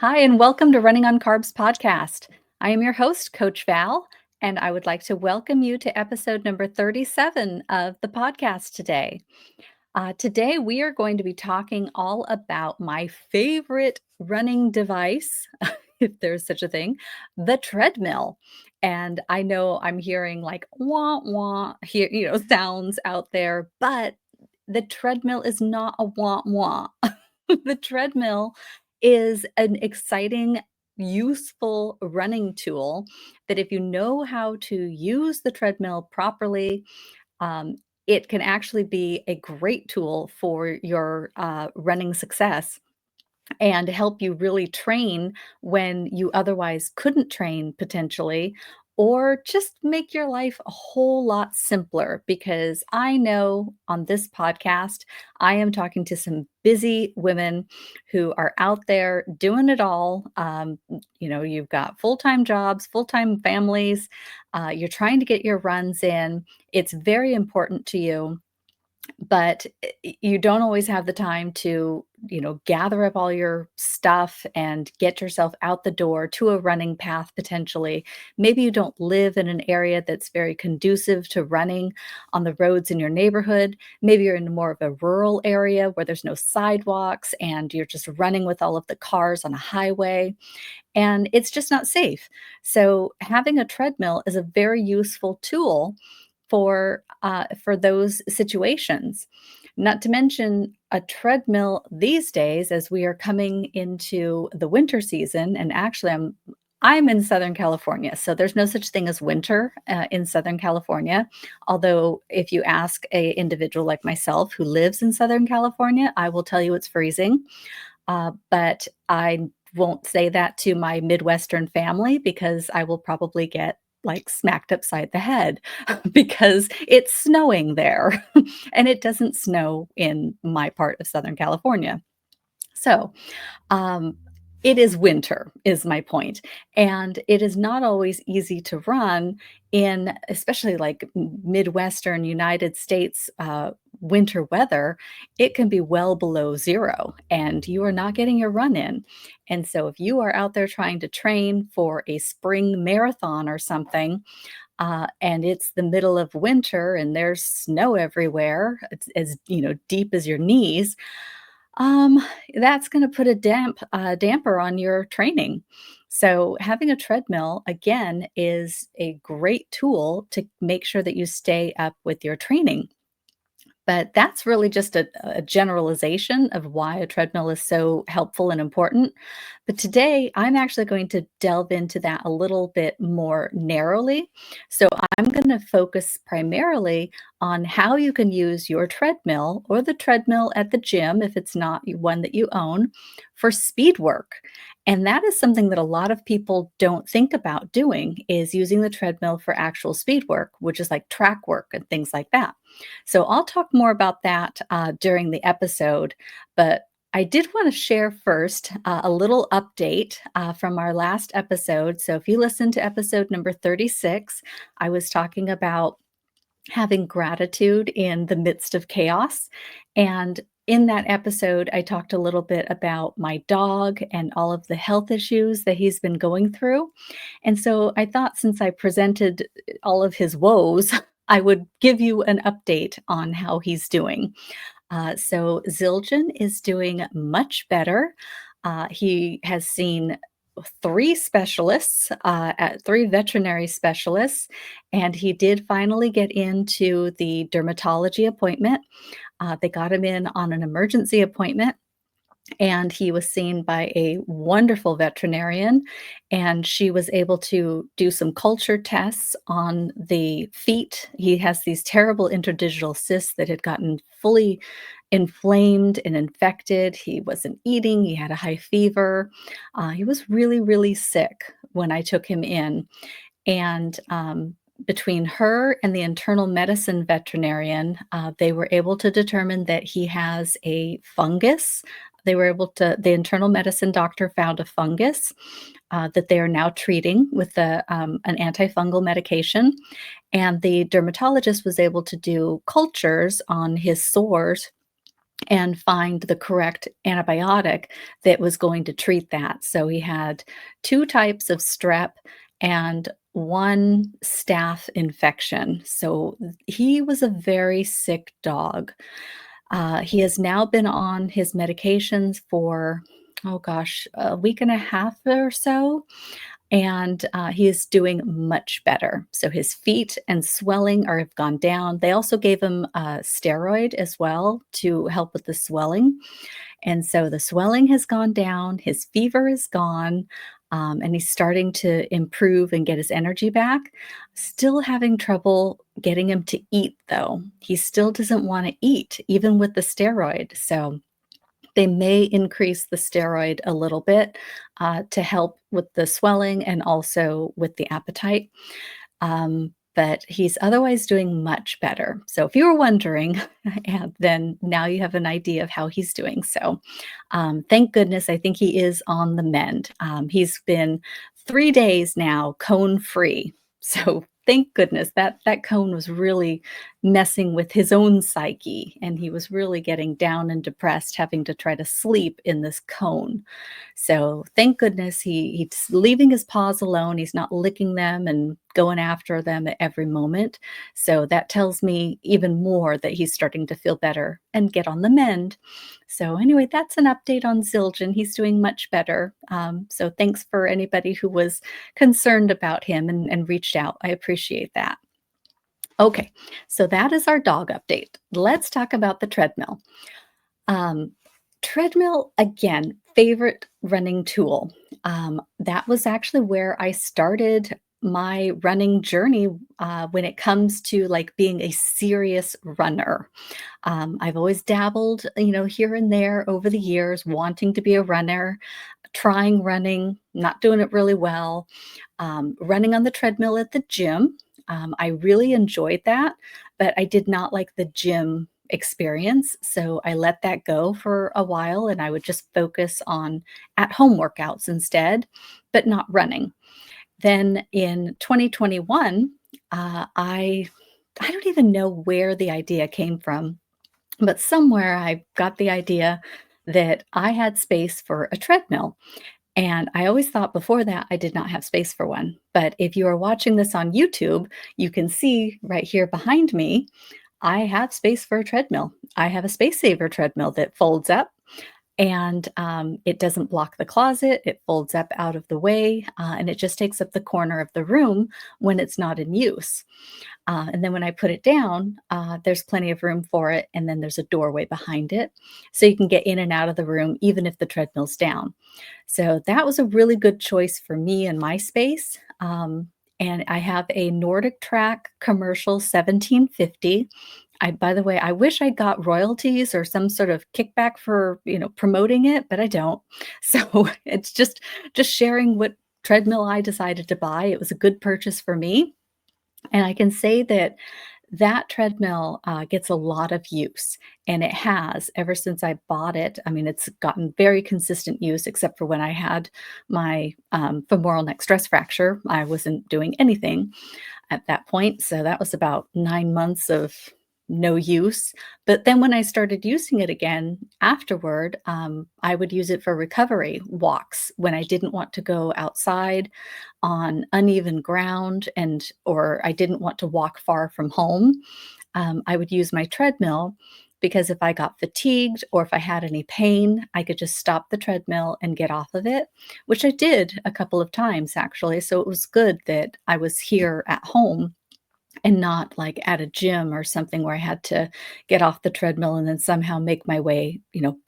Hi, and welcome to Running on Carbs Podcast. I am your host, Coach Val, and I would like to welcome you to episode number 37 of the podcast today. Today, we are going to be talking all about my favorite running device, if there's such a thing, the treadmill. And I know I'm hearing like wah wah here, sounds out there, but the treadmill is not a wah wah. The treadmill is an exciting, useful running tool that if you know how to use the treadmill properly, um, it can actually be a great tool for your running success and help you really train when you otherwise couldn't train potentially, or just make your life a whole lot simpler. Because I know on this podcast, I am talking to some busy women who are out there doing it all. You've got full time jobs, full time families, you're trying to get your runs in. It's very important to you, but you don't always have the time to, gather up all your stuff and get yourself out the door to a running path potentially. Maybe you don't live in an area that's very conducive to running on the roads in your neighborhood. Maybe you're in more of a rural area where there's no sidewalks and you're just running with all of the cars on a highway, and it's just not safe. So having a treadmill is a very useful tool for those situations. Not to mention a treadmill these days, as we are coming into the winter season, and actually I'm in Southern California, so there's no such thing as winter in Southern California. Although, if you ask a individual like myself who lives in Southern California, I will tell you it's freezing. But I won't say that to my Midwestern family because I will probably get like smacked upside the head because it's snowing there and it doesn't snow in my part of Southern California. So, um, it is winter, is my point, and it is not always easy to run in, especially like Midwestern United States winter weather. It can be well below zero, and you are not getting your run in. And so, if you are out there trying to train for a spring marathon or something, and it's the middle of winter and there's snow everywhere, it's as deep as your knees, um, that's gonna put a damper on your training. So having a treadmill, again, is a great tool to make sure that you stay up with your training. But that's really just a generalization of why a treadmill is so helpful and important. But today, I'm actually going to delve into that a little bit more narrowly. So I'm going to focus primarily on how you can use your treadmill or the treadmill at the gym, if it's not one that you own, for speed work. And that is something that a lot of people don't think about doing, is using the treadmill for actual speed work, which is like track work and things like that. So I'll talk more about that during the episode, but I did want to share first a little update from our last episode. So if you listen to episode number 36, I was talking about having gratitude in the midst of chaos. And in that episode, I talked a little bit about my dog and all of the health issues that he's been going through. And so I thought, since I presented all of his woes, I would give you an update on how he's doing. So Zildjian is doing much better. He has seen three specialists, at three veterinary specialists, and he did finally get into the dermatology appointment. They got him in on an emergency appointment, and he was seen by a wonderful veterinarian, and she was able to do some culture tests on the feet. He has these terrible interdigital cysts that had gotten fully inflamed and infected. He wasn't eating, he had a high fever. He was really, really sick when I took him in. And between her and the internal medicine veterinarian, they were able to determine that he has a fungus. The internal medicine doctor found a fungus that they are now treating with an antifungal medication. And the dermatologist was able to do cultures on his sores and find the correct antibiotic that was going to treat that. So he had 2 types of strep and 1 staph infection. So he was a very sick dog. He has now been on his medications for, oh gosh, a week and a half or so, and he is doing much better. So his feet and swelling have gone down. They also gave him a steroid as well to help with the swelling, and so the swelling has gone down. His fever is gone. And he's starting to improve and get his energy back. Still having trouble getting him to eat, though. He still doesn't want to eat, even with the steroid. So they may increase the steroid a little bit to help with the swelling and also with the appetite. But he's otherwise doing much better. So if you were wondering, and then now you have an idea of how he's doing. So thank goodness, I think he is on the mend. He's been 3 days now cone free. So thank goodness that cone was really messing with his own psyche, and he was really getting down and depressed, having to try to sleep in this cone. So thank goodness he's leaving his paws alone. He's not licking them and going after them at every moment. So that tells me even more that he's starting to feel better and get on the mend. So anyway, that's an update on Zildjian. He's doing much better. So thanks for anybody who was concerned about him and reached out. I appreciate that. Okay, so that is our dog update. Let's talk about the treadmill. Um, Treadmill, again, favorite running tool. That was actually where I started my running journey when it comes to like being a serious runner. I've always dabbled, here and there over the years, wanting to be a runner, trying running, not doing it really well, running on the treadmill at the gym. I really enjoyed that, but I did not like the gym experience. So I let that go for a while and I would just focus on at home workouts instead, but not running. Then in 2021, I don't even know where the idea came from, but somewhere I got the idea that I had space for a treadmill. And I always thought before that I did not have space for one. But if you are watching this on YouTube, you can see right here behind me, I have space for a treadmill. I have a Space Saver treadmill that folds up and it doesn't block the closet. It folds up out of the way and it just takes up the corner of the room when it's not in use. And then when I put it down, there's plenty of room for it. And then there's a doorway behind it. So you can get in and out of the room, even if the treadmill's down. So that was a really good choice for me and my space. And I have a Nordic Track commercial 1750. By the way, I wish I got royalties or some sort of kickback for, promoting it, but I don't. So it's just sharing what treadmill I decided to buy. It was a good purchase for me. And I can say that that treadmill gets a lot of use, and it has ever since I bought it. I mean, it's gotten very consistent use, except for when I had my femoral neck stress fracture. I wasn't doing anything at that point. So that was about 9 months of no use. But then when I started using it again afterward, I would use it for recovery walks when I didn't want to go outside on uneven ground or I didn't want to walk far from home. I would use my treadmill because if I got fatigued or if I had any pain, I could just stop the treadmill and get off of it, which I did a couple of times actually. So it was good that I was here at home and not like at a gym or something where I had to get off the treadmill and then somehow make my way,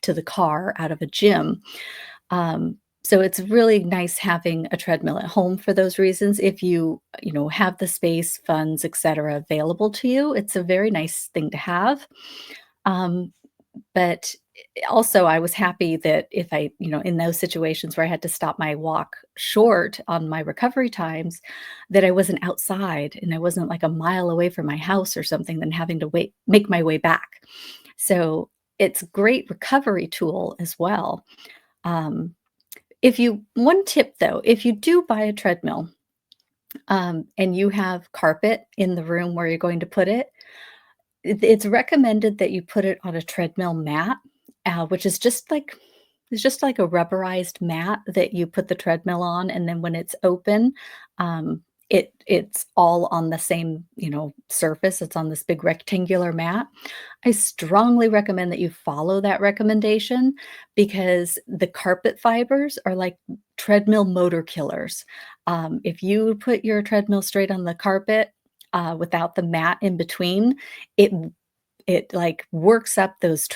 to the car out of a gym. So it's really nice having a treadmill at home for those reasons. If you have the space, funds, etc., available to you, it's a very nice thing to have. Um, but also, I was happy that if in those situations where I had to stop my walk short on my recovery times, that I wasn't outside and I wasn't like a mile away from my house or something, then having to make my way back. So it's a great recovery tool as well. Um, one tip though, if you do buy a treadmill and you have carpet in the room where you're going to put it, It's recommended that you put it on a treadmill mat, which is just like it's just like a rubberized mat that you put the treadmill on, and then when it's open, it's all on the same, surface. It's on this big rectangular mat. I strongly recommend that you follow that recommendation because the carpet fibers are like treadmill motor killers. If you put your treadmill straight on the carpet, without the mat in between, it like, works up those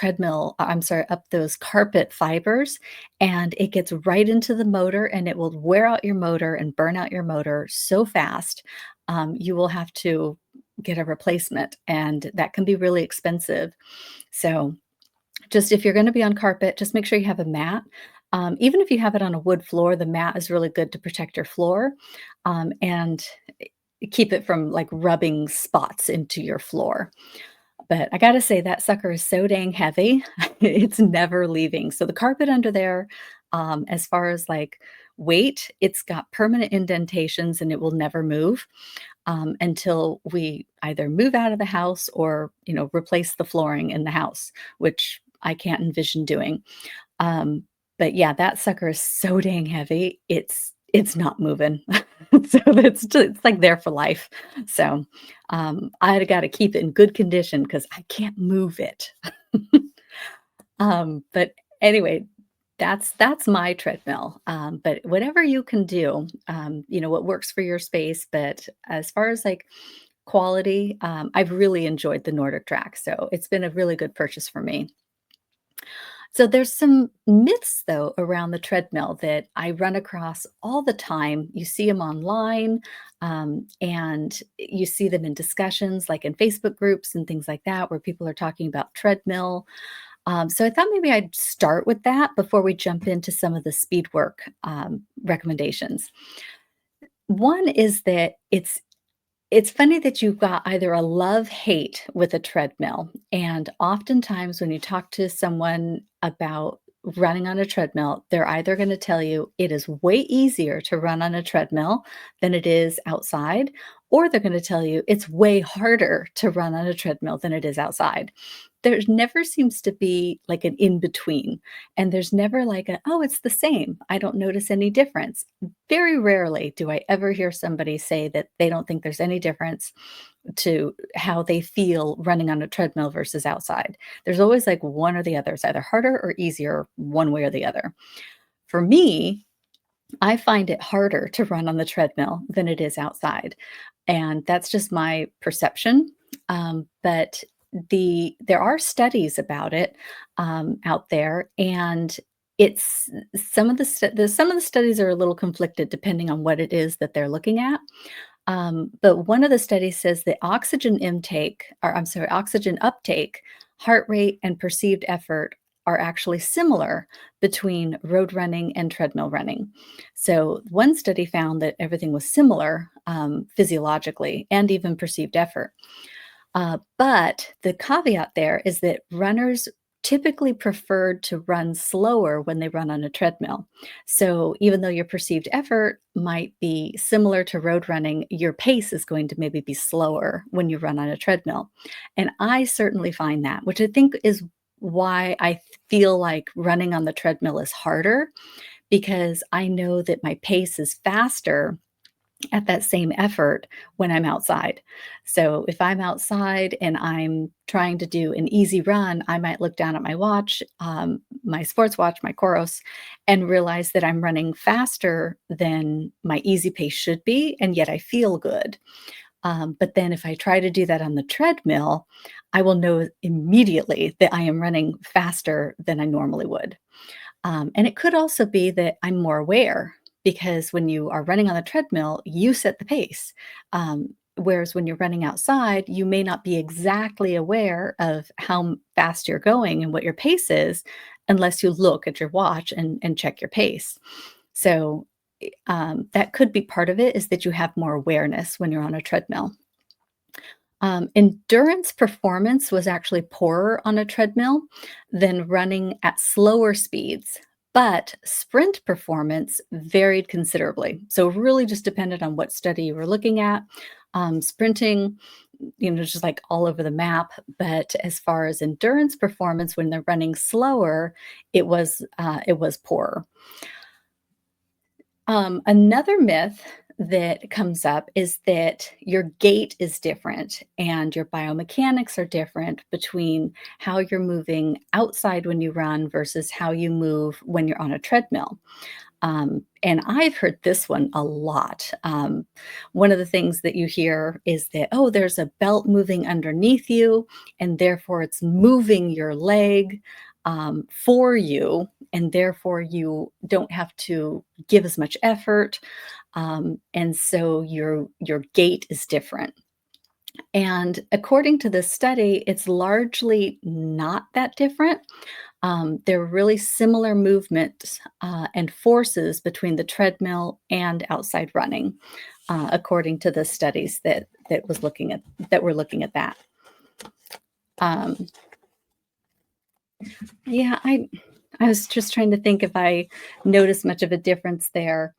I'm sorry, up those carpet fibers, and it gets right into the motor, and it will wear out your motor and burn out your motor so fast, you will have to get a replacement, and that can be really expensive. So, just if you're gonna be on carpet, just make sure you have a mat. Even if you have it on a wood floor, the mat is really good to protect your floor, and keep it from, like, rubbing spots into your floor. But I gotta say that sucker is so dang heavy, it's never leaving. So the carpet under there, as far as, like, weight, it's got permanent indentations and it will never move, until we either move out of the house or, replace the flooring in the house, which I can't envision doing. Um, but yeah, that sucker is so dang heavy, it's not moving. So it's like there for life. So, I gotta keep it in good condition because I can't move it. But anyway, that's my treadmill. But whatever you can do, what works for your space, but as far as, like, quality, I've really enjoyed the Nordic Track, so it's been a really good purchase for me. So there's some myths though around the treadmill that I run across all the time. You see them online, and you see them in discussions like in Facebook groups and things like that where people are talking about treadmill. So I thought maybe I'd start with that before we jump into some of the speed work recommendations. One is that it's funny that you've got either a love-hate with a treadmill, and oftentimes when you talk to someone about running on a treadmill, they're either gonna tell you it is way easier to run on a treadmill than it is outside, or they're gonna tell you it's way harder to run on a treadmill than it is outside. There never seems to be, like, an in between, and there's never like a, "Oh, it's the same. I don't notice any difference." Very rarely do I ever hear somebody say that they don't think there's any difference to how they feel running on a treadmill versus outside. There's always like one or the other. It's either harder or easier, one way or the other. For me, I find it harder to run on the treadmill than it is outside. And that's just my perception. But there are studies about it out there, and it's some of the studies are a little conflicted depending on what it is that they're looking at. But one of the studies says that oxygen uptake, heart rate, and perceived effort are actually similar between road running and treadmill running. So one study found that everything was similar physiologically and even perceived effort. But the caveat there is that runners typically preferred to run slower when they run on a treadmill. So even though your perceived effort might be similar to road running, your pace is going to maybe be slower when you run on a treadmill. And I certainly find that, which I think is why I feel like running on the treadmill is harder because I know that my pace is faster at that same effort when I'm outside. So if I'm outside and I'm trying to do an easy run, I might look down at my watch, my sports watch, my Coros, and realize that I'm running faster than my easy pace should be, and yet I feel good. But then if I try to do that on the treadmill, I will know immediately that I am running faster than I normally would. And it could also be that I'm more aware because when you are running on the treadmill, you set the pace. Whereas when you're running outside, you may not be exactly aware of how fast you're going and what your pace is unless you look at your watch and check your pace. So that could be part of it is that you have more awareness when you're on a treadmill. Endurance performance was actually poorer on a treadmill than running at slower speeds, but sprint performance varied considerably. So, really just depended on what study you were looking at. Sprinting just like all over the map. But as far as endurance performance, when they're running slower, it was poorer. Another myth that comes up is that your gait is different and your biomechanics are different between how you're moving outside when you run versus how you move when you're on a treadmill. And I've heard this one a lot. One of the things that you hear is that, oh, there's a belt moving underneath you, and therefore it's moving your leg for you, and therefore you don't have to give as much effort. And so your gait is different. And according to this study, it's largely not that different. There are really similar movements and forces between the treadmill and outside running, according to the studies that were looking at that. Um, yeah, I was just trying to think if I noticed much of a difference there.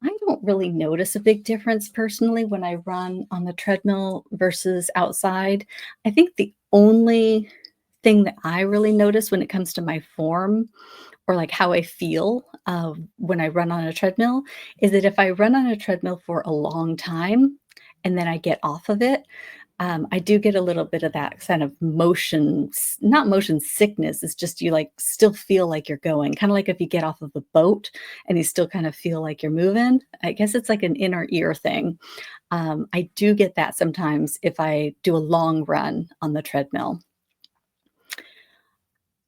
I don't really notice a big difference personally when I run on the treadmill versus outside. I think the only thing that I really notice when it comes to my form or like how I feel when I run on a treadmill is that if I run on a treadmill for a long time and then I get off of it, I do get a little bit of that kind of not motion sickness. It's just you like still feel like you're going, kind of like if you get off of a boat and you still kind of feel like you're moving. I guess it's like an inner ear thing. I do get that sometimes if I do a long run on the treadmill.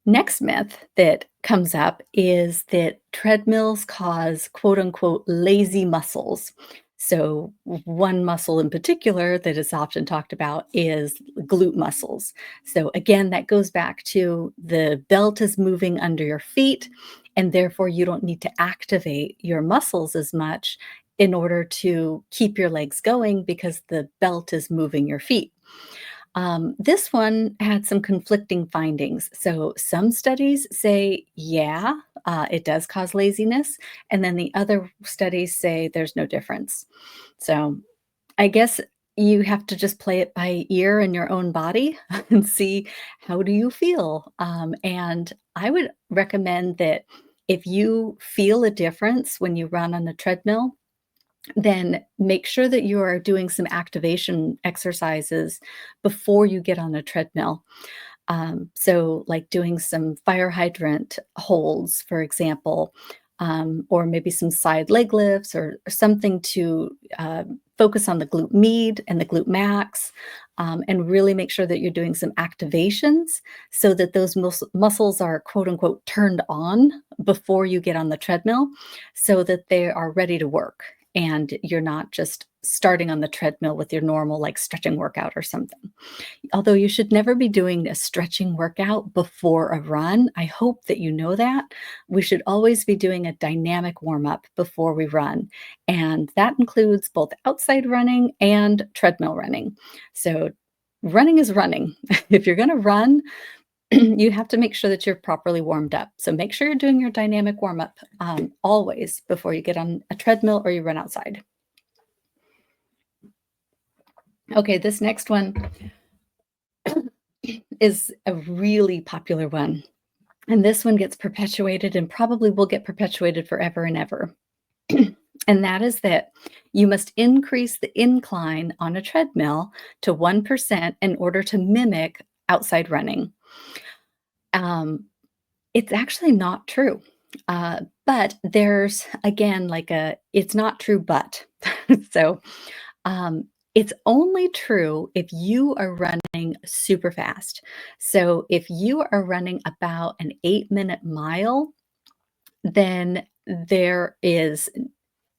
Next myth that comes up is that treadmills cause quote unquote lazy muscles. So, one muscle in particular that is often talked about is glute muscles. So, again, that goes back to the belt is moving under your feet, and therefore you don't need to activate your muscles as much in order to keep your legs going because the belt is moving your feet. This one had some conflicting findings. So, some studies say, yeah, it does cause laziness. And then the other studies say there's no difference. So, I guess you have to just play it by ear in your own body and see how do you feel. And I would recommend that if you feel a difference when you run on a treadmill, then make sure that you are doing some activation exercises before you get on a treadmill. So, like doing some fire hydrant holds, for example, or maybe some side leg lifts or something to focus on the glute med and the glute max, and really make sure that you're doing some activations so that those muscles are quote unquote turned on before you get on the treadmill so that they are ready to work and you're not just starting on the treadmill with your normal like stretching workout or something. Although you should never be doing a stretching workout before a run. I hope that you know that. We should always be doing a dynamic warm up before we run. And that includes both outside running and treadmill running. So running is running. If you're going to run, you have to make sure that you're properly warmed up. So make sure you're doing your dynamic warm up always before you get on a treadmill or you run outside. Okay, this next one is a really popular one. And this one gets perpetuated and probably will get perpetuated forever and ever. And that is that you must increase the incline on a treadmill to 1% in order to mimic outside running. It's actually not true. But there's again it's not true, but so it's only true if you are running super fast. So if you are running about an 8-minute mile, then there is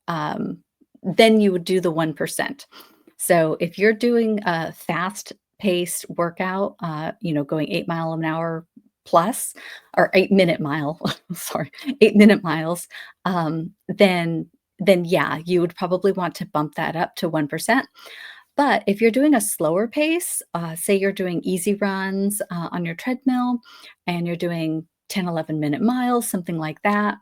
then you would do the 1%. So if you're doing a fast paced workout, going 8 mile an hour plus or 8-minute mile, sorry, 8-minute miles, then yeah, you would probably want to bump that up to 1%. But if you're doing a slower pace, say you're doing easy runs on your treadmill and you're doing 10, 11-minute miles, something like that,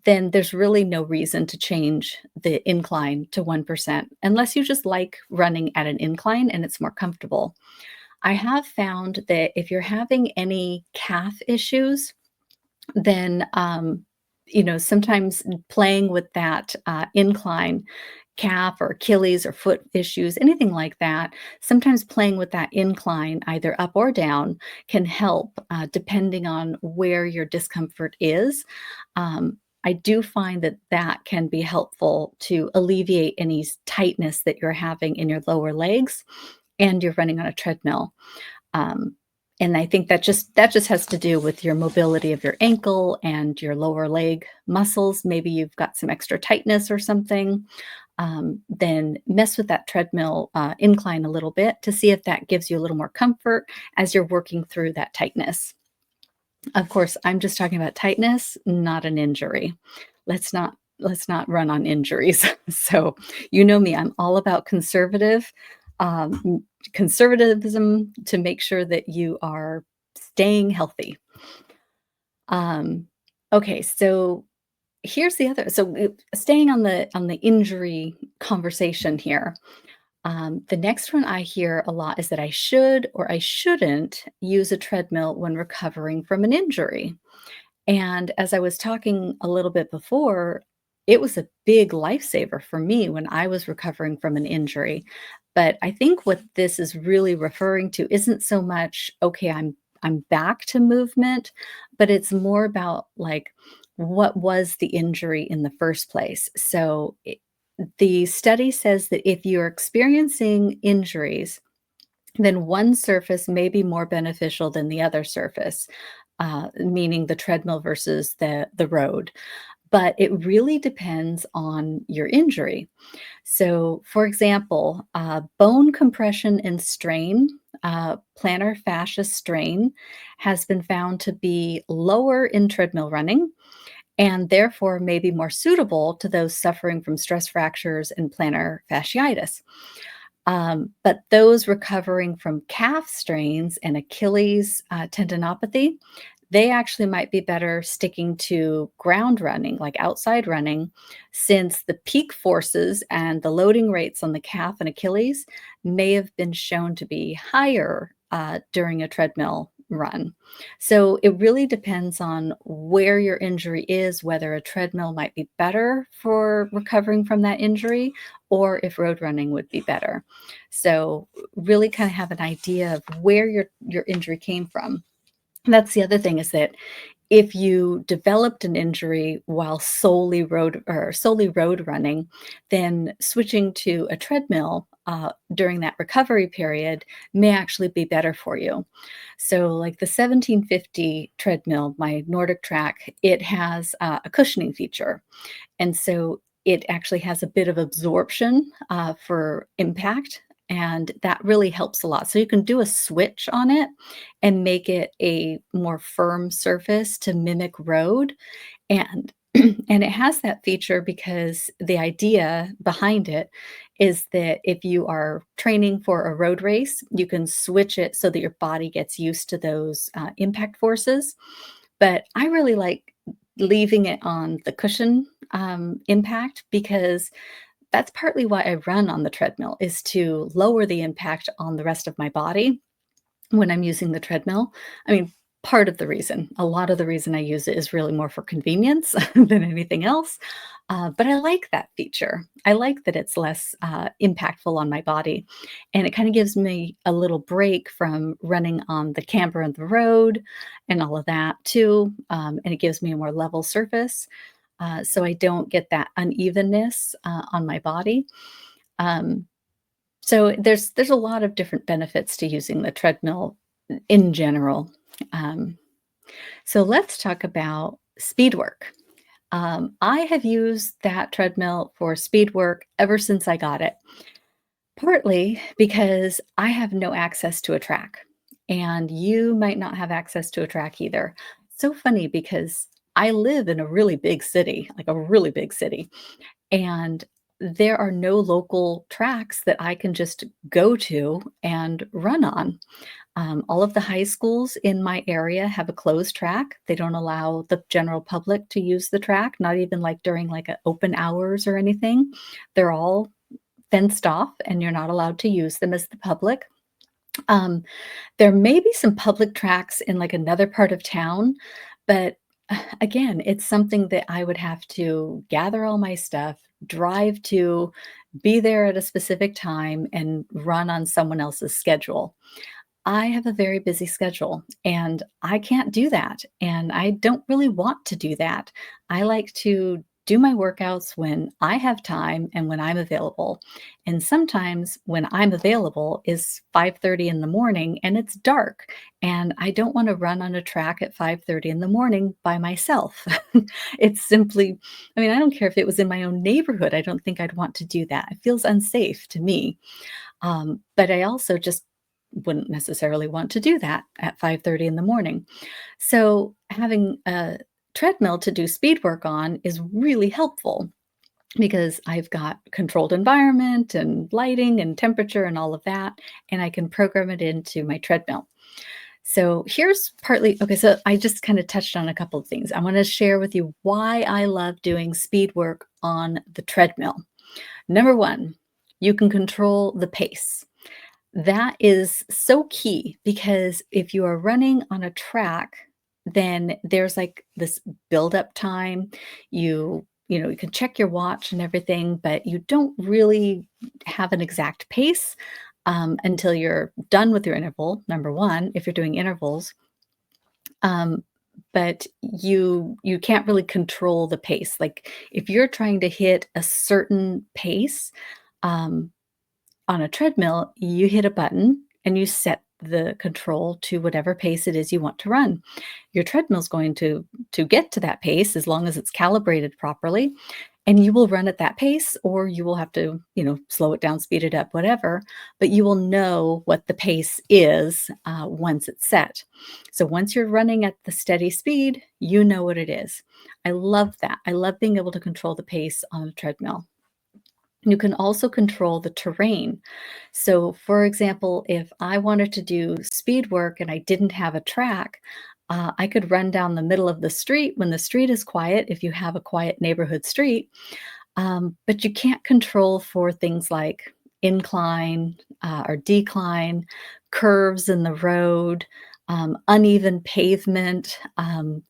then there's really no reason to change the incline to 1% unless you just like running at an incline and it's more comfortable. I have found that if you're having any calf issues, then, sometimes playing with that incline, calf or Achilles or foot issues, anything like that, sometimes playing with that incline, either up or down, can help depending on where your discomfort is. I do find that that can be helpful to alleviate any tightness that you're having in your lower legs and you're running on a treadmill. Um, and I think that just has to do with your mobility of your ankle and your lower leg muscles. Maybe you've got some extra tightness or something. Then mess with that treadmill incline a little bit to see if that gives you a little more comfort as you're working through that tightness. Of course, I'm just talking about tightness, not an injury. Let's not run on injuries. So, you know me, I'm all about conservatism to make sure that you are staying healthy. Um, okay, so here's the other. So, staying on the injury conversation here. The next one I hear a lot is that I should or I shouldn't use a treadmill when recovering from an injury. And as I was talking a little bit before, it was a big lifesaver for me when I was recovering from an injury. But I think what this is really referring to isn't so much, okay, I'm back to movement, but it's more about like what was the injury in the first place. So the study says that if you're experiencing injuries, then one surface may be more beneficial than the other surface, meaning the treadmill versus the road. But it really depends on your injury. So, for example, bone compression and strain, plantar fascia strain, has been found to be lower in treadmill running and therefore may be more suitable to those suffering from stress fractures and plantar fasciitis. But those recovering from calf strains and Achilles tendinopathy, they actually might be better sticking to ground running, like outside running, since the peak forces and the loading rates on the calf and Achilles may have been shown to be higher during a treadmill run. So it really depends on where your injury is, whether a treadmill might be better for recovering from that injury or if road running would be better. So really kind of have an idea of where your injury came from. That's the other thing is that if you developed an injury while solely road running, then switching to a treadmill during that recovery period may actually be better for you. So, like the 1750 treadmill, my Nordic track, it has a cushioning feature, and so it actually has a bit of absorption for impact. And that really helps a lot. So you can do a switch on it and make it a more firm surface to mimic road. And and it has that feature because the idea behind it is that if you are training for a road race, you can switch it so that your body gets used to those impact forces. But I really like leaving it on the cushion impact because that's partly why I run on the treadmill is to lower the impact on the rest of my body when I'm using the treadmill. I mean, part of the reason, a lot of the reason I use it is really more for convenience than anything else. But I like that feature. I like that it's less impactful on my body. And it kind of gives me a little break from running on the camber and the road and all of that too. And it gives me a more level surface. So I don't get that unevenness on my body. Um, so there's a lot of different benefits to using the treadmill in general. Um, so let's talk about speed work. I have used that treadmill for speed work ever since I got it, partly because I have no access to a track, and you might not have access to a track either. So funny because I live in a really big city, like a really big city, and there are no local tracks that I can just go to and run on. All of the high schools in my area have a closed track. They don't allow the general public to use the track, not even like during like open hours or anything. They're all fenced off and you're not allowed to use them as the public. Um, there may be some public tracks in like another part of town, but again, it's something that I would have to gather all my stuff, drive to, be there at a specific time, and run on someone else's schedule. I have a very busy schedule and I can't do that. And I don't really want to do that. I like to do my workouts when I have time and when I'm available. And sometimes when I'm available is 5:30 in the morning and it's dark and I don't want to run on a track at 5:30 in the morning by myself. It's simply, I mean, I don't care if it was in my own neighborhood. I don't think I'd want to do that. It feels unsafe to me. But I also just wouldn't necessarily want to do that at 5:30 in the morning. So having a treadmill to do speed work on is really helpful because I've got controlled environment and lighting and temperature and all of that, and I can program it into my treadmill. So here's partly okay, so I just kind of touched on a couple of things. I want to share with you why I love doing speed work on the treadmill. Number one, you can control the pace. That is so key because if you are running on a track, then there's like this build-up time. You can check your watch and everything, but you don't really have an exact pace until you're done with your interval, number one, if you're doing intervals. Um, but you can't really control the pace. Like if you're trying to hit a certain pace, um, on a treadmill, you hit a button and you set the control to whatever pace it is you want to run. Your treadmill's going to get to that pace as long as it's calibrated properly, and you will run at that pace or you will have to, slow it down, speed it up, whatever, but you will know what the pace is once it's set. So once you're running at the steady speed, you know what it is. I love that. I love being able to control the pace on a treadmill. You can also control the terrain. So, for example, if I wanted to do speed work and I didn't have a track, I could run down the middle of the street when the street is quiet, if you have a quiet neighborhood street. But you can't control for things like incline or decline, curves in the road, uneven pavement,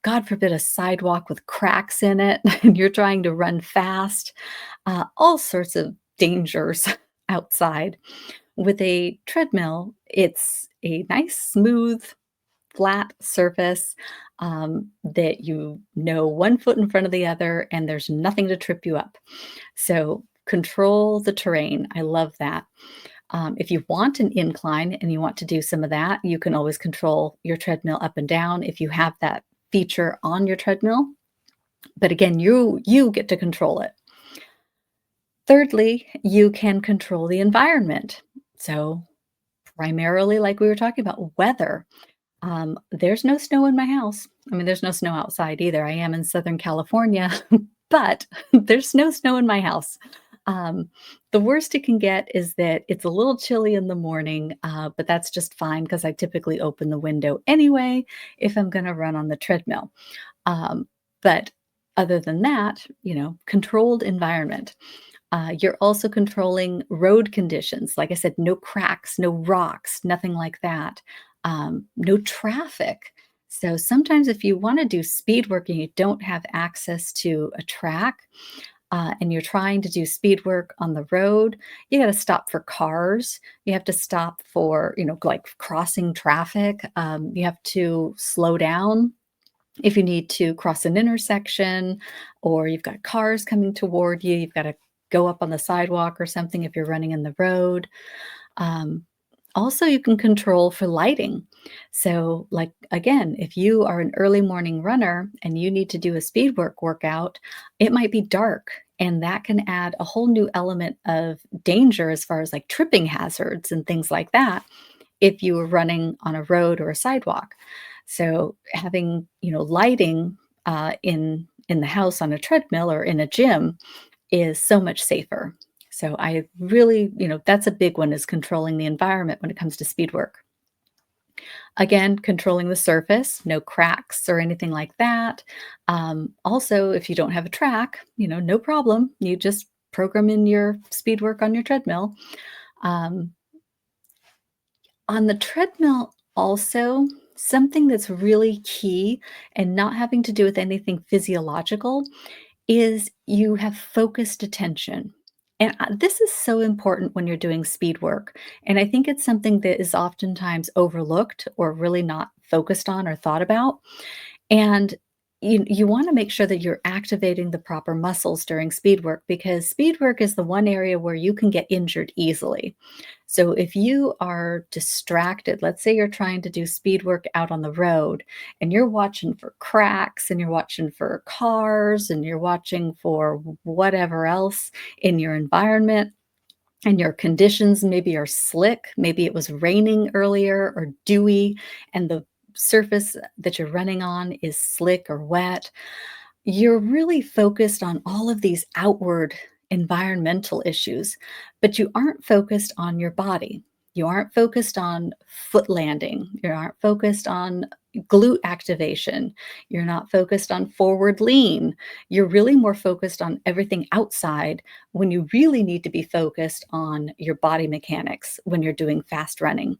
God forbid a sidewalk with cracks in it, and you're trying to run fast, all sorts of dangers outside. With a treadmill, it's a nice, smooth, flat surface that you know one foot in front of the other, and there's nothing to trip you up. So control the terrain. I love that. If you want an incline and you want to do some of that, you can always control your treadmill up and down if you have that feature on your treadmill. But again, you get to control it. Thirdly, you can control the environment. So primarily, like we were talking about, weather. There's no snow in my house. I mean, there's no snow outside either. I am in Southern California, but there's no snow in my house. Um, the worst it can get is that it's a little chilly in the morning, but that's just fine because I typically open the window anyway if I'm going to run on the treadmill. But other than that, controlled environment. You're also controlling road conditions. Like I said, no cracks, no rocks, nothing like that. No traffic. So sometimes if you want to do speed work and you don't have access to a track, and you're trying to do speed work on the road, you got to stop for cars. You have to stop for, like crossing traffic. You have to slow down if you need to cross an intersection or you've got cars coming toward you. You've got to go up on the sidewalk or something if you're running in the road. Um, Also, you can control for lighting. So, like, again, if you are an early morning runner and you need to do a speed work workout, it might be dark. And that can add a whole new element of danger as far as like tripping hazards and things like that if you were running on a road or a sidewalk. So, having, lighting in the house on a treadmill or in a gym is so much safer. So I really, that's a big one is controlling the environment when it comes to speed work. Again, controlling the surface, no cracks or anything like that. Also, if you don't have a track, no problem. You just program in your speed work on your treadmill. Um, on the treadmill, also, something that's really key and not having to do with anything physiological is you have focused attention. And this is so important when you're doing speed work. And I think it's something that is oftentimes overlooked or really not focused on or thought about. And you want to make sure that you're activating the proper muscles during speed work because speed work is the one area where you can get injured easily. So if you are distracted, let's say you're trying to do speed work out on the road and you're watching for cracks and you're watching for cars and you're watching for whatever else in your environment, and your conditions maybe are slick, maybe it was raining earlier or dewy, and the surface that you're running on is slick or wet, you're really focused on all of these outward environmental issues, but you aren't focused on your body. You aren't focused on foot landing. You aren't focused on glute activation. You're not focused on forward lean. You're really more focused on everything outside when you really need to be focused on your body mechanics when you're doing fast running.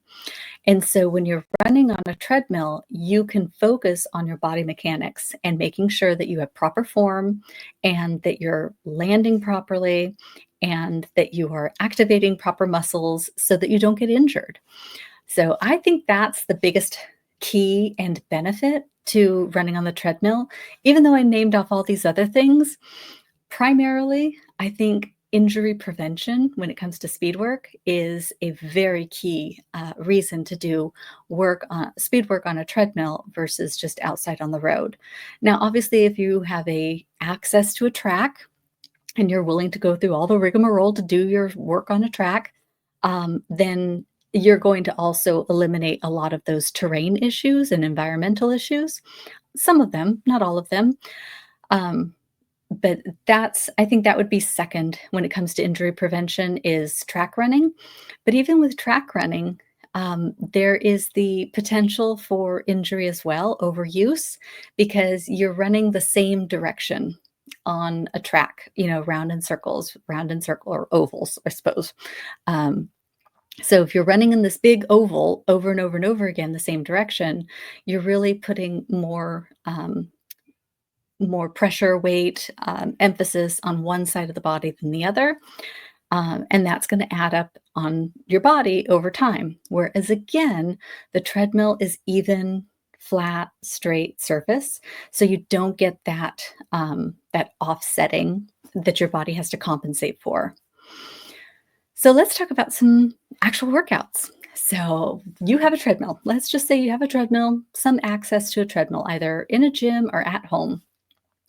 And so when you're running on a treadmill, you can focus on your body mechanics and making sure that you have proper form and that you're landing properly and that you are activating proper muscles so that you don't get injured. So I think that's the biggest key and benefit to running on the treadmill. Even though I named off all these other things, primarily, I think injury prevention when it comes to speed work is a very key reason to do speed work on a treadmill versus just outside on the road. Now, obviously, if you have a access to a track and you're willing to go through all the rigmarole to do your work on a track, then you're going to also eliminate a lot of those terrain issues and environmental issues. Some of them, not all of them. Um, but I think that would be second when it comes to injury prevention is track running. But even with track running, there is the potential for injury as well, overuse, because you're running the same direction on a track, round in circle or ovals, I suppose. Um, so if you're running in this big oval over and over and over again, the same direction, you're really putting more pressure, weight, emphasis on one side of the body than the other. And that's going to add up on your body over time. Whereas again, the treadmill is even, flat, straight surface. So you don't get that offsetting that your body has to compensate for. So let's talk about some actual workouts. So you have a treadmill. Let's just say you have a treadmill, some access to a treadmill, either in a gym or at home.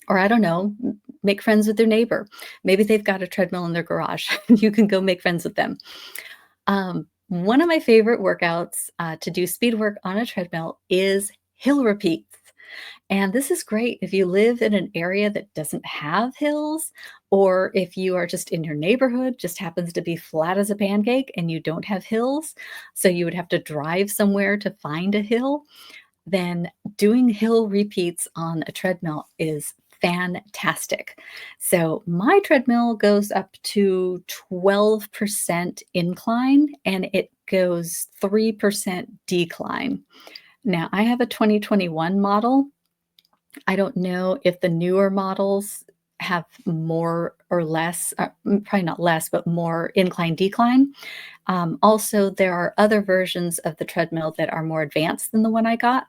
Or I don't know, make friends with their neighbor. Maybe they've got a treadmill in their garage. You can go make friends with them. One of my favorite workouts to do speed work on a treadmill is hill repeats. And this is great if you live in an area that doesn't have hills, or if you are just in your neighborhood, just happens to be flat as a pancake and you don't have hills. So you would have to drive somewhere to find a hill. Then doing hill repeats on a treadmill is fantastic. So my treadmill goes up to 12% incline and it goes 3% decline. Now, I have a 2021 model. I don't know if the newer models have more or less, probably not less, but more incline decline. Also, there are other versions of the treadmill that are more advanced than the one I got.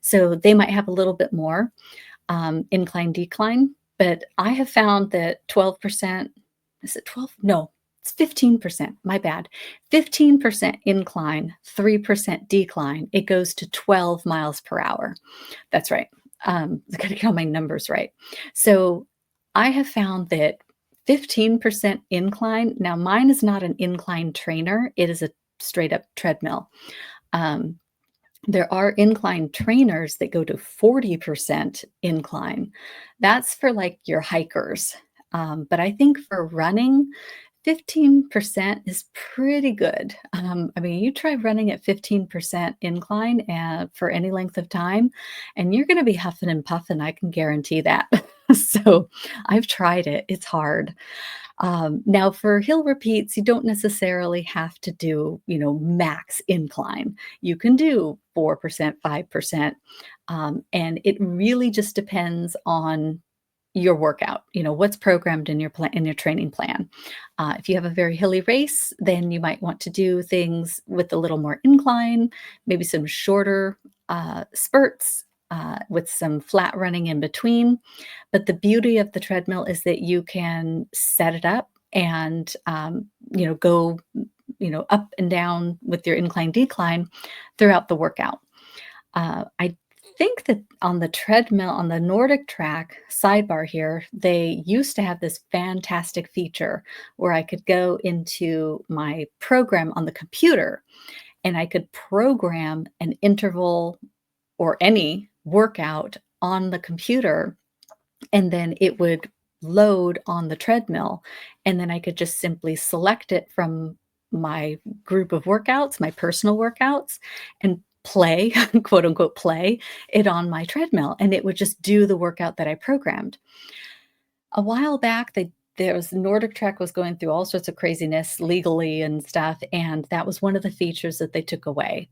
So they might have a little bit more incline decline. But I have found that 12%, is it 12? No, it's 15%. My bad. 15% incline, 3% decline. It goes to 12 miles per hour. That's right. I got to get all my numbers right. So I have found that 15% incline. Now, mine is not an incline trainer, it is a straight up treadmill. Um, there are incline trainers that go to 40% incline. That's for like your hikers. But I think for running, 15% is pretty good. I mean, you try running at 15% incline for any length of time, and you're going to be huffing and puffing. I can guarantee that. So I've tried it. It's hard. Now, for hill repeats, you don't necessarily have to do, max incline. You can do 4%, 5%. And it really just depends on your workout, what's programmed in your plan, in your training plan. If you have a very hilly race, then you might want to do things with a little more incline, maybe some shorter spurts with some flat running in between. But the beauty of the treadmill is that you can set it up and go up and down with your incline decline throughout the workout. I think that on the treadmill, on the Nordic track sidebar here, they used to have this fantastic feature where I could go into my program on the computer and I could program an interval or any workout on the computer, and then it would load on the treadmill. And then I could just simply select it from my group of workouts, my personal workouts, and play, quote unquote, play it on my treadmill. And it would just do the workout that I programmed. A while back, Nordic Trek was going through all sorts of craziness legally and stuff. And that was one of the features that they took away.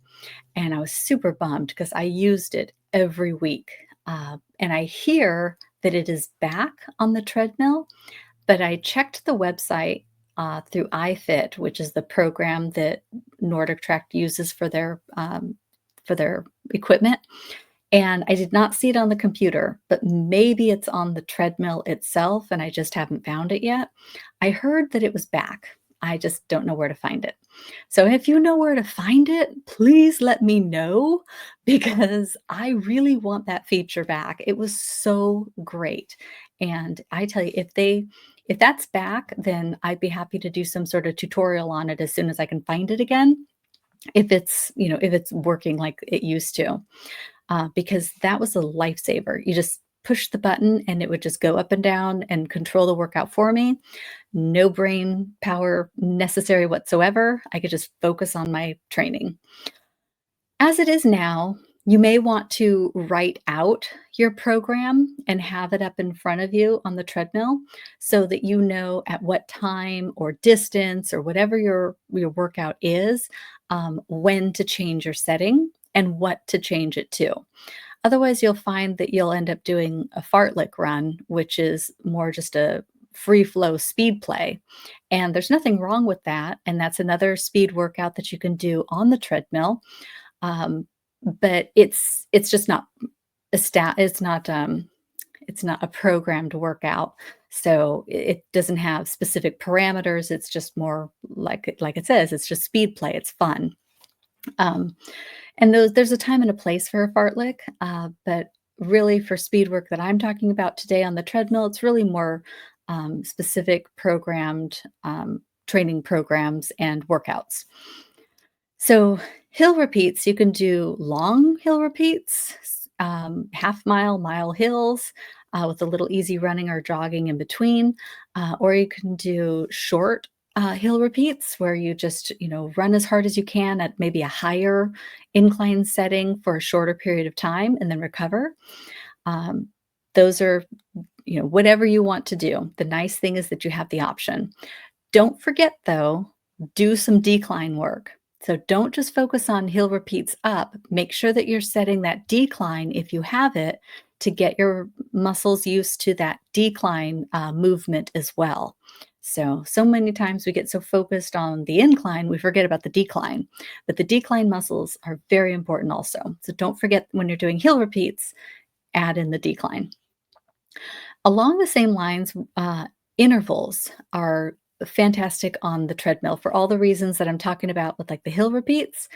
And I was super bummed because I used it every week. And I hear that it is back on the treadmill, but I checked the website through iFit, which is the program that Nordic Trek uses for their equipment. And I did not see it on the computer, but maybe it's on the treadmill itself, and I just haven't found it yet. I heard that it was back. I just don't know where to find it. So if you know where to find it, please let me know because I really want that feature back. It was so great. And I tell you, if that's back, then I'd be happy to do some sort of tutorial on it as soon as I can find it again. If it's working like it used to, because that was a lifesaver. You just push the button and it would just go up and down and control the workout for me. No brain power necessary whatsoever. I could just focus on my training. As it is now, you may want to write out your program and have it up in front of you on the treadmill so that you know at what time or distance or whatever your workout is, when to change your setting and what to change it to. Otherwise, you'll find that you'll end up doing a fartlek run, which is more just a free flow speed play. And there's nothing wrong with that. And that's another speed workout that you can do on the treadmill. But it's just not it's not a programmed workout. So it doesn't have specific parameters. It's just more like it says, it's just speed play. It's fun. And there's a time and a place for a fartlek, but really for speed work that I'm talking about today on the treadmill, it's really more specific programmed training programs and workouts. So hill repeats, you can do long hill repeats, half mile hills with a little easy running or jogging in between, or you can do short hill repeats where you just, run as hard as you can at maybe a higher incline setting for a shorter period of time and then recover. Those are, whatever you want to do. The nice thing is that you have the option. Don't forget, though, do some decline work. So don't just focus on hill repeats up. Make sure that you're setting that decline, if you have it, to get your muscles used to that decline movement as well. So many times we get so focused on the incline, we forget about the decline. But the decline muscles are very important also. So don't forget when you're doing hill repeats, add in the decline. Along the same lines, intervals are fantastic on the treadmill for all the reasons that I'm talking about with like the hill repeats.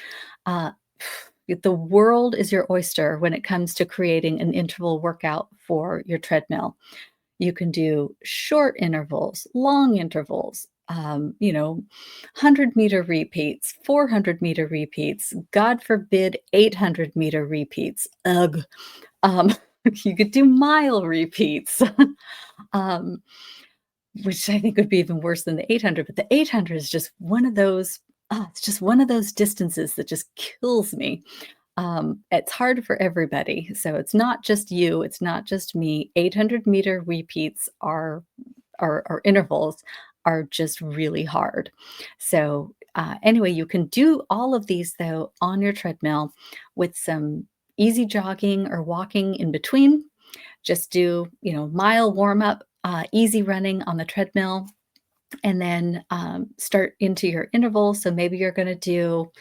The world is your oyster when it comes to creating an interval workout for your treadmill. You can do short intervals, long intervals, 100-meter repeats, 400-meter repeats, God forbid, 800-meter repeats. Ugh. You could do mile repeats. which I think would be even worse than the 800, but the 800 is just one of those, it's just one of those distances that just kills me. It's hard for everybody. So it's not just you, it's not just me. 800-meter repeats are intervals are just really hard. So anyway, you can do all of these though on your treadmill with some easy jogging or walking in between. Just do, mile warm up, easy running on the treadmill, and then start into your interval. So maybe you're going to do,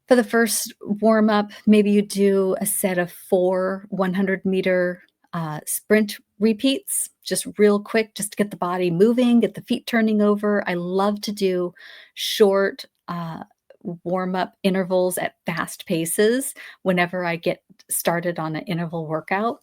for the first warm up, maybe you do a set of 4 100-meter sprint repeats, just real quick, just to get the body moving, get the feet turning over. I love to do short warm up intervals at fast paces whenever I get started on an interval workout.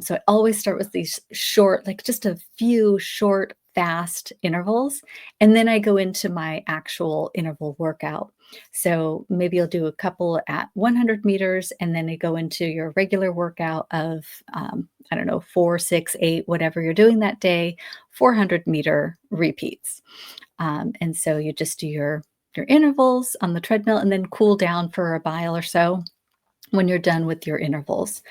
So I always start with these short, like just a few short, fast intervals. And then I go into my actual interval workout. So maybe you'll do a couple at 100 meters, and then you go into your regular workout of, I don't know, 4, 6, 8, whatever you're doing that day, 400-meter repeats. And so you just do your intervals on the treadmill and then cool down for a mile or so when you're done with your intervals.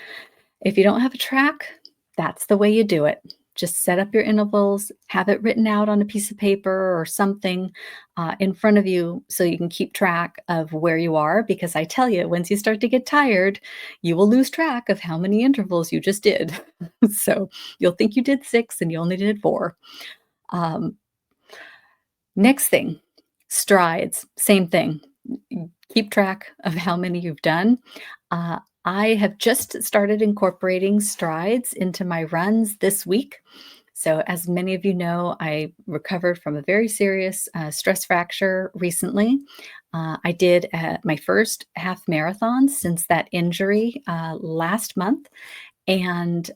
If you don't have a track, that's the way you do it. Just set up your intervals, have it written out on a piece of paper or something in front of you so you can keep track of where you are. Because I tell you, once you start to get tired, you will lose track of how many intervals you just did. So you'll think you did 6 and you only did 4. Um, Next thing, strides, same thing. Keep track of how many you've done. I have just started incorporating strides into my runs this week. So, as many of you know, I recovered from a very serious stress fracture recently. I did my first half marathon since that injury last month, and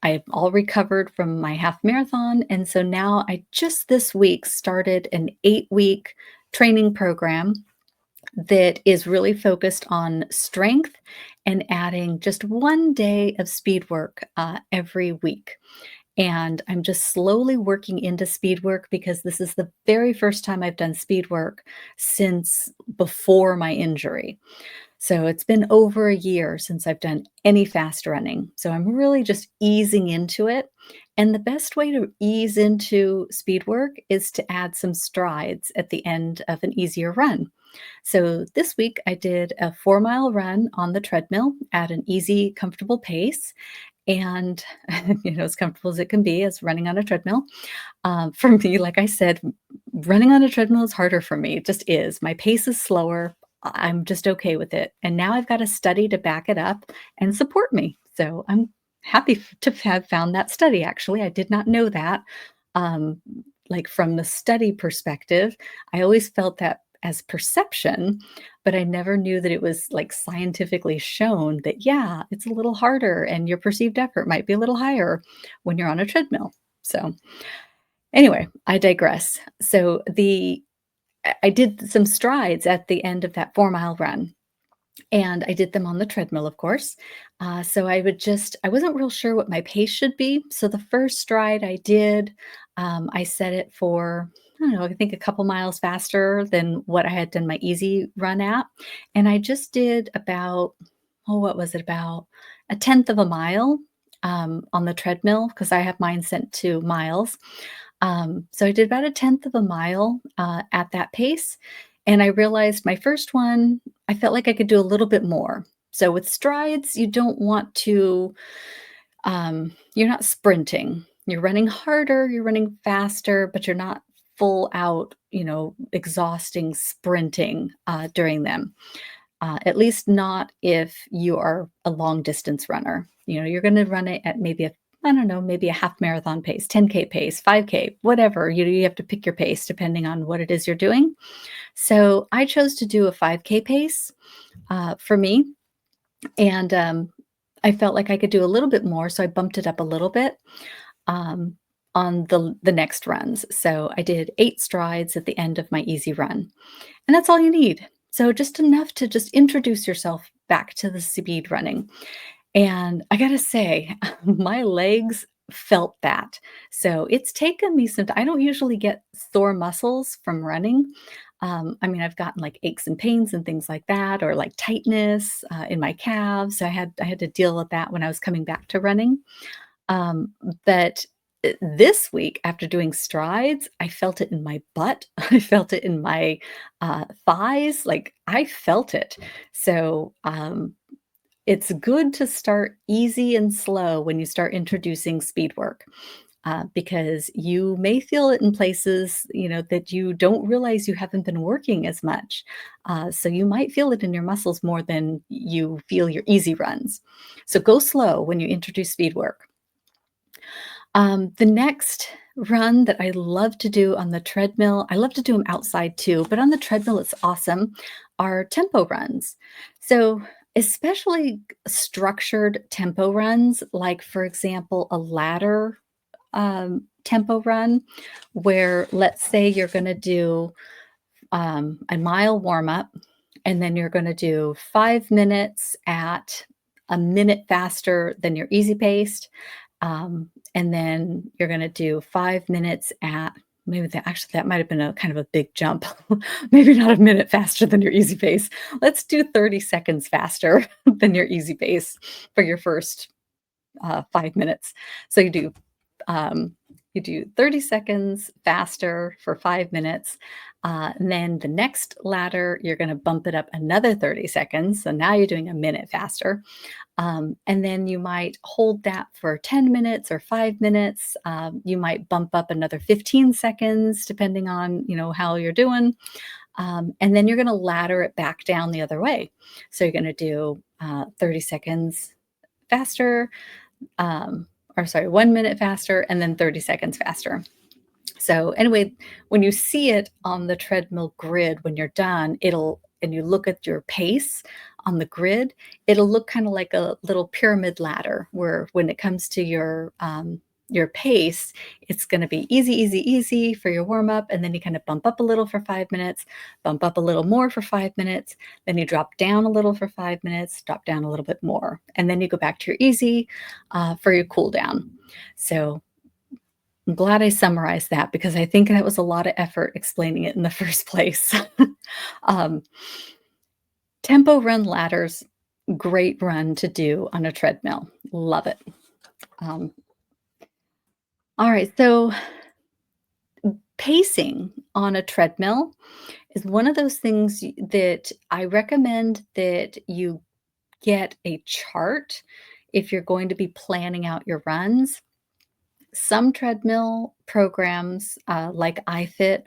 I've all recovered from my half marathon. And so now I just this week started an 8-week training program that is really focused on strength and adding just 1 day of speed work every week. And I'm just slowly working into speed work because this is the very first time I've done speed work since before my injury. So it's been over a year since I've done any fast running. So I'm really just easing into it. And the best way to ease into speed work is to add some strides at the end of an easier run. So this week I did a 4-mile run on the treadmill at an easy, comfortable pace. And, as comfortable as it can be as running on a treadmill. For me, like I said, running on a treadmill is harder for me. It just is. My pace is slower. I'm just okay with it. And now I've got a study to back it up and support me. So I'm happy to have found that study, actually. I did not know that. Um, like from the study perspective, I always felt that as perception, but I never knew that it was like scientifically shown that, yeah, it's a little harder and your perceived effort might be a little higher when you're on a treadmill. So, anyway, I digress. So, I did some strides at the end of that 4-mile run. And I did them on the treadmill, of course. So I wasn't real sure what my pace should be. So the first stride I did, I set it for, I don't know, I think a couple miles faster than what I had done my easy run at. And I just did about, what was it, about a tenth of a mile on the treadmill because I have mine sent to miles. So I did about a tenth of a mile at that pace. And I realized my first one, I felt like I could do a little bit more. So with strides, you don't want to, you're not sprinting. You're running harder, you're running faster, but you're not full out, exhausting sprinting during them. At least not if you are a long distance runner. You're going to run it at maybe I don't know, maybe a half marathon pace, 10K pace, 5K, whatever. You have to pick your pace depending on what it is you're doing. So I chose to do a 5K pace for me. And I felt like I could do a little bit more. So I bumped it up a little bit um, on the next runs. So I did 8 strides at the end of my easy run. And that's all you need. So just enough to just introduce yourself back to the speed running. And I gotta say, my legs felt that. So it's taken me some I don't usually get sore muscles from running. I mean, I've gotten like aches and pains and things like that, or like tightness in my calves. I had to deal with that when I was coming back to running. Um, but this week, after doing strides, I felt it in my butt. I felt it in my thighs. Like I felt it. So it's good to start easy and slow when you start introducing speed work. Because you may feel it in places, that you don't realize you haven't been working as much. So you might feel it in your muscles more than you feel your easy runs. So go slow when you introduce speed work. The next run that I love to do on the treadmill, I love to do them outside too, but on the treadmill, it's awesome, are tempo runs. So, especially structured tempo runs, like for example, a ladder tempo run, where let's say you're going to do a mile warm up, and then you're going to do 5 minutes at a minute faster than your easy paced. And then you're going to do 5 minutes at maybe that might have been a kind of a big jump. Maybe not a minute faster than your easy pace. Let's do 30 seconds faster than your easy pace for your first 5 minutes. So um, you do 30 seconds faster for 5 minutes. And then the next ladder, you're going to bump it up another 30 seconds. So now you're doing a minute faster. And then you might hold that for 10 minutes or 5 minutes. You might bump up another 15 seconds, depending on, how you're doing. And then you're going to ladder it back down the other way. So you're going to do 30 seconds faster, or sorry, 1 minute faster, and then 30 seconds faster. So anyway, when you see it on the treadmill grid, when you're done, and you look at your pace on the grid, it'll look kind of like a little pyramid ladder, where when it comes to your pace, it's going to be easy, easy, easy for your warm up. And then you kind of bump up a little for 5 minutes, bump up a little more for 5 minutes. Then you drop down a little for 5 minutes, drop down a little bit more. And then you go back to your easy for your cool down. So I'm glad I summarized that, because I think that was a lot of effort explaining it in the first place. um, Tempo run ladders, great run to do on a treadmill. Love it. Um, all right, so pacing on a treadmill is one of those things that I recommend that you get a chart if you're going to be planning out your runs. Some treadmill programs, like iFit,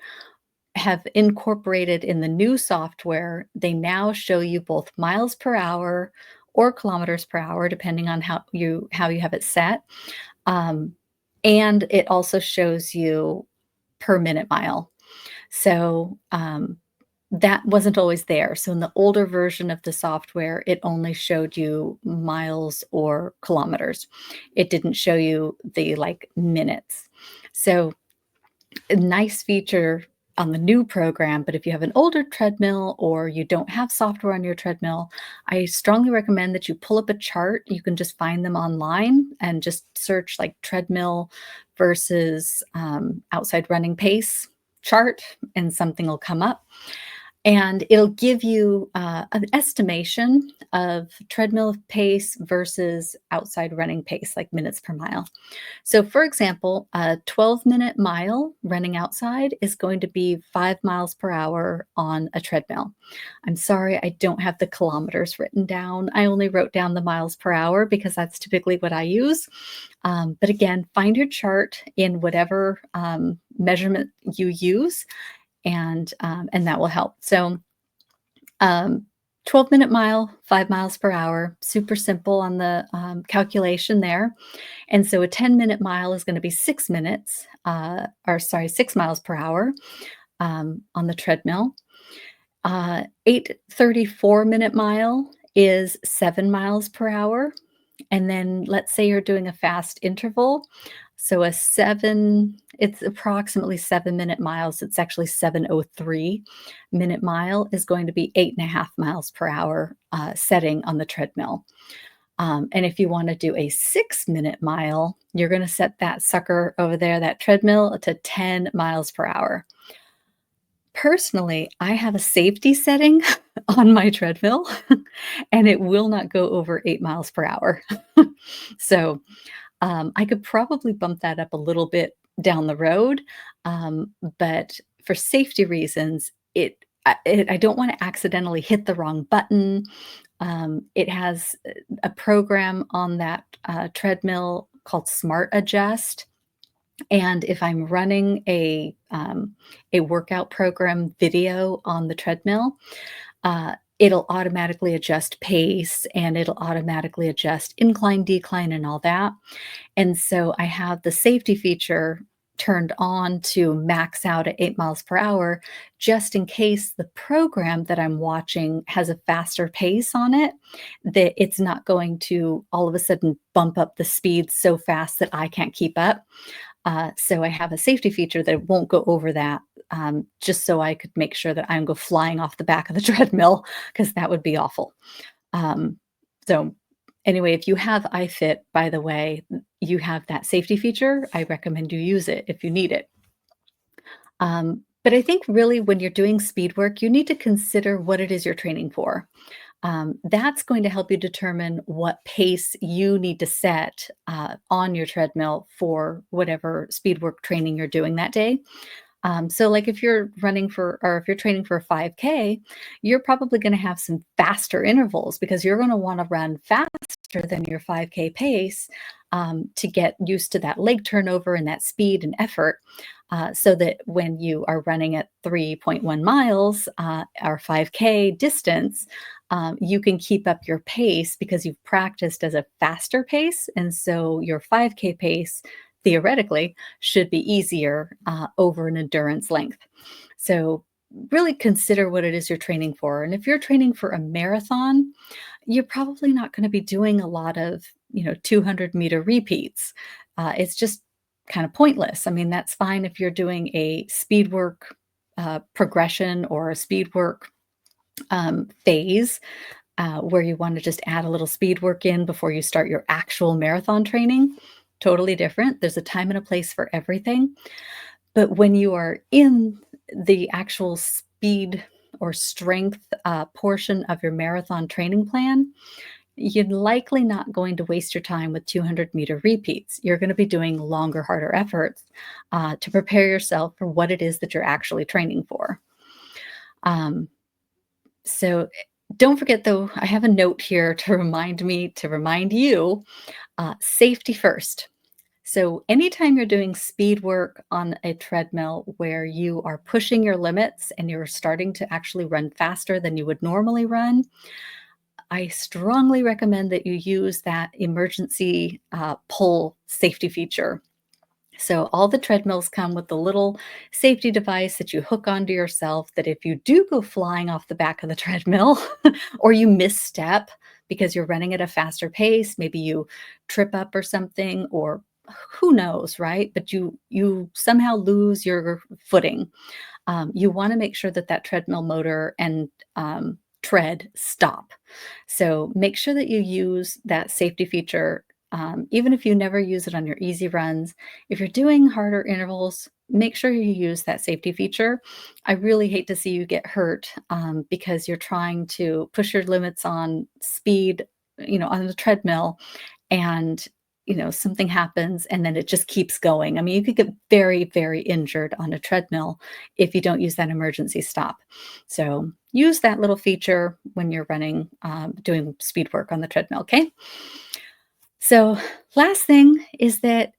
have incorporated in the new software. They now show you both miles per hour or kilometers per hour, depending on how you have it set. Um, and it also shows you per minute mile. So that wasn't always there. So in the older version of the software, it only showed you miles or kilometers. It didn't show you the minutes. So a nice feature on the new program, but if you have an older treadmill or you don't have software on your treadmill, I strongly recommend that you pull up a chart. You can just find them online and just search treadmill versus outside running pace chart, and something will come up. And it'll give you an estimation of treadmill pace versus outside running pace, like minutes per mile. So, for example, a 12-minute mile running outside is going to be 5 miles per hour on a treadmill. I'm sorry, I don't have the kilometers written down. I only wrote down the miles per hour because that's typically what I use. But again, find your chart in whatever measurement you use, and that will help. So 12-minute mile, 5 miles per hour, super simple on the calculation there. And so a 10-minute mile is going to be 6 minutes, 6 miles per hour on the treadmill. 8:34-minute mile is 7 miles per hour. And then let's say you're doing a fast interval. So it's approximately 7-minute miles. It's actually 7:03-minute mile is going to be 8.5 miles per hour setting on the treadmill. And if you want to do a 6-minute mile, you're going to set that sucker over there, that treadmill, to 10 miles per hour. Personally, I have a safety setting on my treadmill, and it will not go over 8 miles per hour. So I could probably bump that up a little bit down the road, but for safety reasons, I don't want to accidentally hit the wrong button. It has a program on that treadmill called Smart Adjust, and if I'm running a workout program video on the treadmill, it'll automatically adjust pace and it'll automatically adjust incline, decline, and all that. And so I have the safety feature turned on to max out at 8 miles per hour, just in case the program that I'm watching has a faster pace on it, that it's not going to all of a sudden bump up the speed so fast that I can't keep up. So I have a safety feature that won't go over that, just so I could make sure that I don't go flying off the back of the treadmill, because that would be awful. So anyway, if you have iFit, by the way, you have that safety feature. I recommend you use it if you need it. But I think really when you're doing speed work, you need to consider what it is you're training for. That's going to help you determine what pace you need to set on your treadmill for whatever speed work training you're doing that day. So like if you're running for, or if you're training for a 5K, you're probably going to have some faster intervals because you're going to want to run faster than your 5K pace to get used to that leg turnover and that speed and effort. So that when you are running at 3.1 miles or 5K distance, you can keep up your pace because you've practiced as a faster pace. And so your 5K pace theoretically should be easier over an endurance length. So really consider what it is you're training for. And if you're training for a marathon, you're probably not going to be doing a lot of 200-meter repeats. It's just kind of pointless. I mean, that's fine if you're doing a speed work progression or a speed work phase where you want to just add a little speed work in before you start your actual marathon training. Totally different. There's a time and a place for everything. But when you are in the actual speed or strength portion of your marathon training plan, you're likely not going to waste your time with 200-meter repeats. You're going to be doing longer, harder efforts to prepare yourself for what it is that you're actually training for. So don't forget, though, I have a note here to remind you, safety first. So anytime you're doing speed work on a treadmill where you are pushing your limits and you're starting to actually run faster than you would normally run, I strongly recommend that you use that emergency pull safety feature. So all the treadmills come with the little safety device that you hook onto yourself, that if you do go flying off the back of the treadmill or you misstep because you're running at a faster pace, maybe you trip up or something, or who knows, right? But you somehow lose your footing. You want to make sure that that treadmill motor and tread stop. So make sure that you use that safety feature, even if you never use it on your easy runs. If you're doing harder intervals, make sure you use that safety feature. I really hate to see you get hurt because you're trying to push your limits on speed, on the treadmill, and something happens and then it just keeps going. I mean, you could get very, very injured on a treadmill if you don't use that emergency stop. So use that little feature when you're running, doing speed work on the treadmill, okay? So last thing is that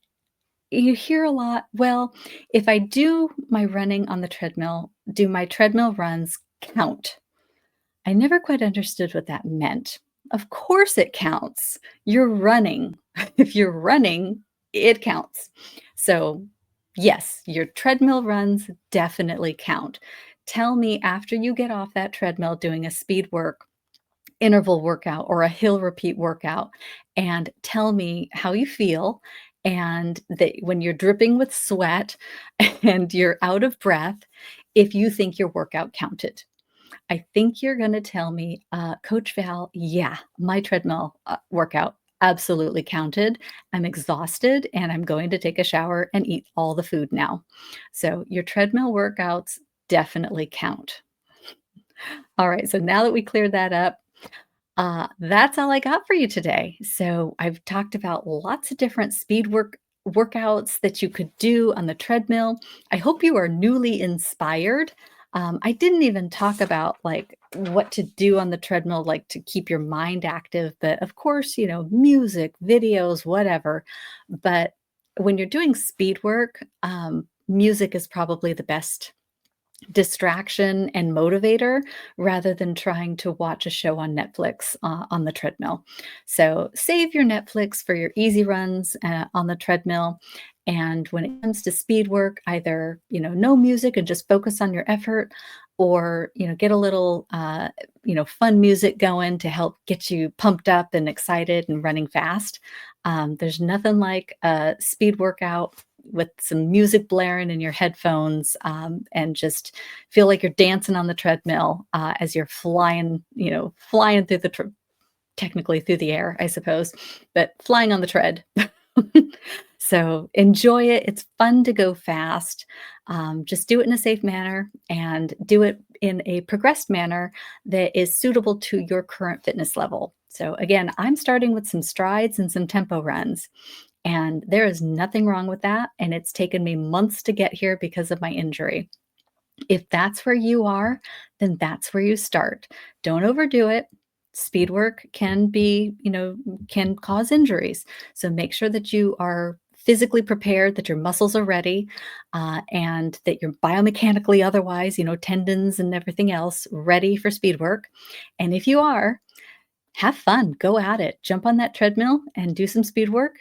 you hear a lot, well, if I do my running on the treadmill, do my treadmill runs count? I never quite understood what that meant. Of course it counts. You're running. If you're running, it counts. So yes, your treadmill runs definitely count. Tell me after you get off that treadmill doing a speed work interval workout or a hill repeat workout, and tell me how you feel, and that when you're dripping with sweat and you're out of breath, if you think your workout counted. I think you're going to tell me, Coach Val, yeah, my treadmill workout absolutely counted. I'm exhausted and I'm going to take a shower and eat all the food now. So your treadmill workouts definitely count. All right. So now that we cleared that up, that's all I got for you today. So I've talked about lots of different workouts that you could do on the treadmill. I hope you are newly inspired. I didn't even talk about like what to do on the treadmill, like to keep your mind active. But of course, music, videos, whatever. But when you're doing speed work, music is probably the best distraction and motivator rather than trying to watch a show on Netflix on the treadmill. So save your Netflix for your easy runs on the treadmill. And when it comes to speed work, either, no music and just focus on your effort, or, get a little, fun music going to help get you pumped up and excited and running fast. There's nothing like a speed workout with some music blaring in your headphones, and just feel like you're dancing on the treadmill as you're flying, flying through technically through the air, I suppose, but flying on the tread. So enjoy it. It's fun to go fast. Just do it in a safe manner and do it in a progressed manner that is suitable to your current fitness level. So again, I'm starting with some strides and some tempo runs. And there is nothing wrong with that. And it's taken me months to get here because of my injury. If that's where you are, then that's where you start. Don't overdo it. Speed work can cause injuries. So make sure that you are physically prepared, that your muscles are ready, and that you're biomechanically otherwise, tendons and everything else ready for speed work. And if you are, have fun, go at it. Jump on that treadmill and do some speed work.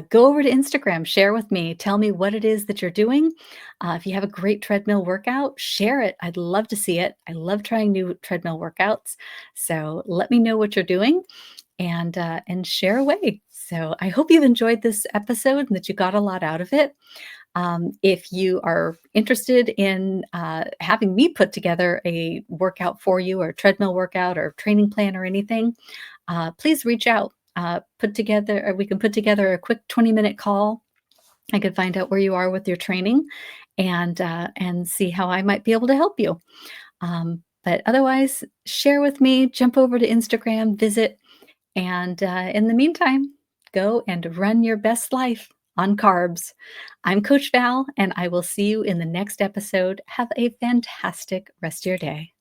Go over to Instagram, share with me, tell me what it is that you're doing. If you have a great treadmill workout, share it. I'd love to see it. I love trying new treadmill workouts. So let me know what you're doing and share away. So I hope you've enjoyed this episode and that you got a lot out of it. If you are interested in having me put together a workout for you, or a treadmill workout or training plan or anything, please reach out. We can put together a quick 20-minute call. I could find out where you are with your training and see how I might be able to help you. But otherwise, share with me, jump over to Instagram, visit, and in the meantime, go and run your best life on carbs. I'm Coach Val, and I will see you in the next episode. Have a fantastic rest of your day.